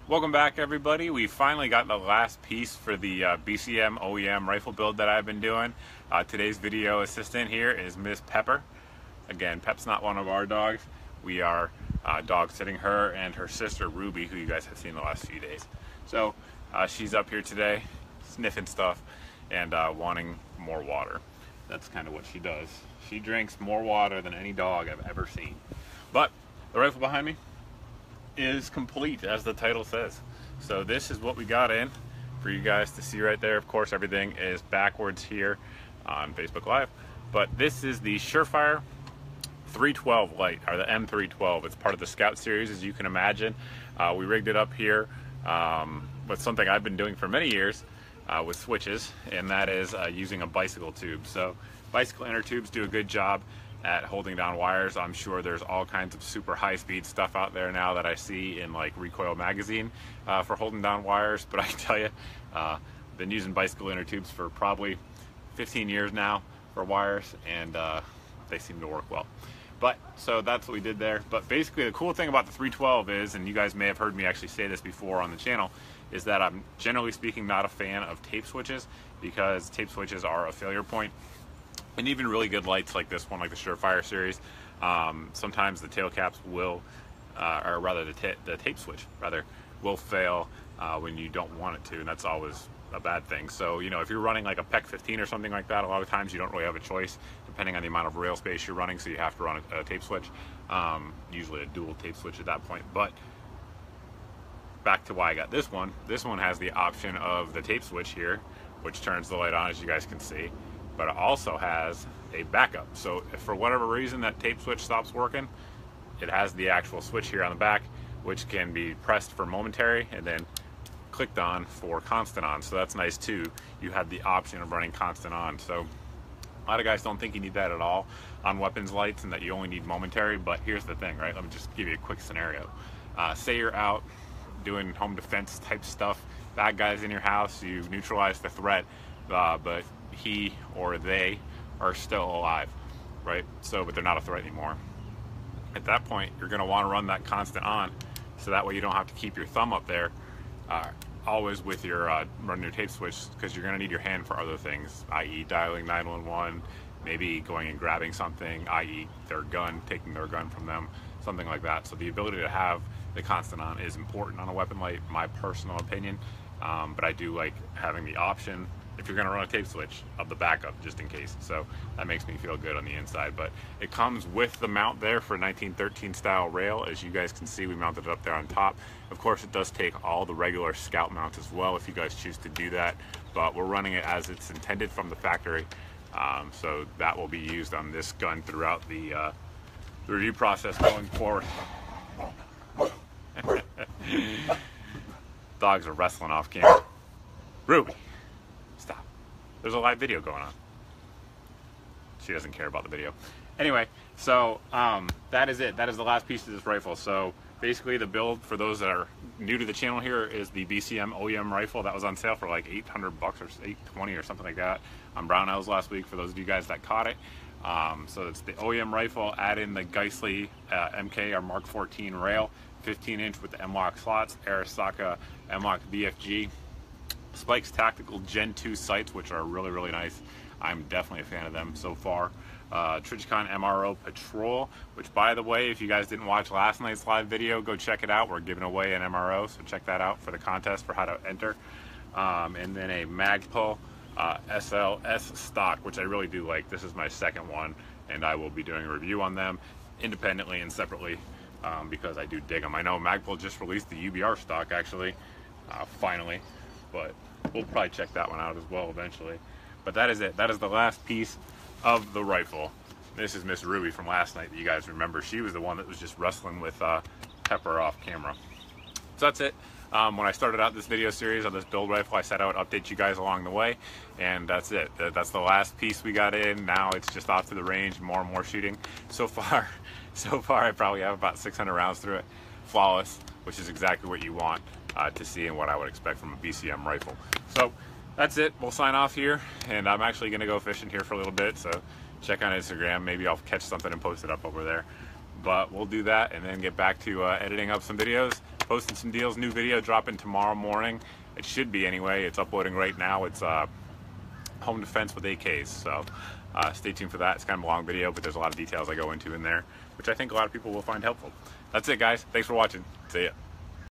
Welcome back, everybody. We finally got the last piece for the BCM OEM rifle build that I've been doing. Today's video assistant here is Miss Pepper. Again, Pep's not one of our dogs. We are dog sitting her and her sister Ruby, who you guys have seen the last few days. So she's up here today, sniffing stuff and wanting more water. That's kind of what she does. She drinks more water than any dog I've ever seen. But the rifle behind me is complete, as the title says. So this is what we got in for you guys to see right there. Of course, everything is backwards here on Facebook Live, but this is the Surefire 312 light, or the M312. It's part of the Scout series, as you can imagine. We rigged it up here with something I've been doing for many years with switches, and that is using a bicycle tube. So bicycle inner tubes do a good job at holding down wires. I'm sure there's all kinds of super high-speed stuff out there now that I see in like Recoil magazine for holding down wires, but I can tell you, been using bicycle inner tubes for probably 15 years now for wires, and they seem to work well. But so that's what we did there. But basically the cool thing about the 312 is, and you guys may have heard me actually say this before on the channel, is that I'm generally speaking not a fan of tape switches, because tape switches are a failure point. And even really good lights like this one, like the Surefire series, sometimes the tail caps will, or rather the tape switch rather, will fail when you don't want it to, and that's always a bad thing. So, you know, if you're running like a PEC 15 or something like that, a lot of times you don't really have a choice depending on the amount of rail space you're running, so you have to run a tape switch, usually a dual tape switch at that point. But back to why I got this one. This one has the option of the tape switch here, which turns the light on, as you guys can see. But it also has a backup. So if for whatever reason that tape switch stops working, it has the actual switch here on the back, which can be pressed for momentary and then clicked on for constant on. So that's nice too. You have the option of running constant on. So a lot of guys don't think you need that at all on weapons lights, and that you only need momentary. But here's the thing, right? Let me just give you a quick scenario. Say you're out doing home defense type stuff, bad guys in your house, you neutralize the threat, but he or they are still alive, right? So, but they're not a threat anymore. At that point, you're going to want to run that constant on, so that way you don't have to keep your thumb up there always with your running your tape switch, because you're going to need your hand for other things, i.e. dialing 911, maybe going and grabbing something, i.e. their gun, taking their gun from them, something like that. So the ability to have the constant on is important on a weapon light, my personal opinion, but I do like having the option, if you're going to run a tape switch, of the backup just in case. So that makes me feel good on the inside. But it comes with the mount there for 1913 style rail. As you guys can see, we mounted it up there on top. Of course, it does take all the regular Scout mounts as well if you guys choose to do that, but we're running it as it's intended from the factory. So that will be used on this gun throughout the review process going forward. Dogs are wrestling off camera. Ruby, stop. There's a live video going on. She doesn't care about the video. Anyway, so that is it. That is the last piece of this rifle. So basically the build, for those that are new to the channel here, is the BCM OEM rifle that was on sale for like 800 bucks or 820 or something like that on Brownells last week, for those of you guys that caught it. So it's the OEM rifle, add in the Geissele MK or Mark 14 rail, 15-inch with the M-Lock slots, Arisaka M-Lock BFG, Spike's Tactical Gen 2 sights, which are really, really nice. I'm definitely a fan of them so far. Trijicon MRO Patrol, which, by the way, if you guys didn't watch last night's live video, go check it out. We're giving away an MRO, so check that out for the contest for how to enter. And then a Magpul SLS stock, which I really do like. This is my second one, and I will be doing a review on them independently and separately because I do dig them. I know Magpul just released the UBR stock, actually, finally, but we'll probably check that one out as well eventually. But that is it. That is the last piece of the rifle. This is Miss Ruby from last night that you guys remember. She was the one that was just wrestling with Pepper off camera. So that's it. When I started out this video series on this build rifle, I said I would update you guys along the way, and that's it. That's the last piece we got in. Now it's just off to the range, more and more shooting. So far I probably have about 600 rounds through it. Flawless, which is exactly what you want to see and what I would expect from a BCM rifle. So that's it. We'll sign off here, and I'm actually going to go fishing here for a little bit, so check on Instagram. Maybe I'll catch something and post it up over there. But we'll do that and then get back to editing up some videos posting some deals. New video dropping tomorrow morning. It should be anyway. It's uploading right now. It's home defense with AKs. So stay tuned for that. It's kind of a long video, but there's a lot of details I go into in there, which I think a lot of people will find helpful. That's it, guys. Thanks for watching. See ya.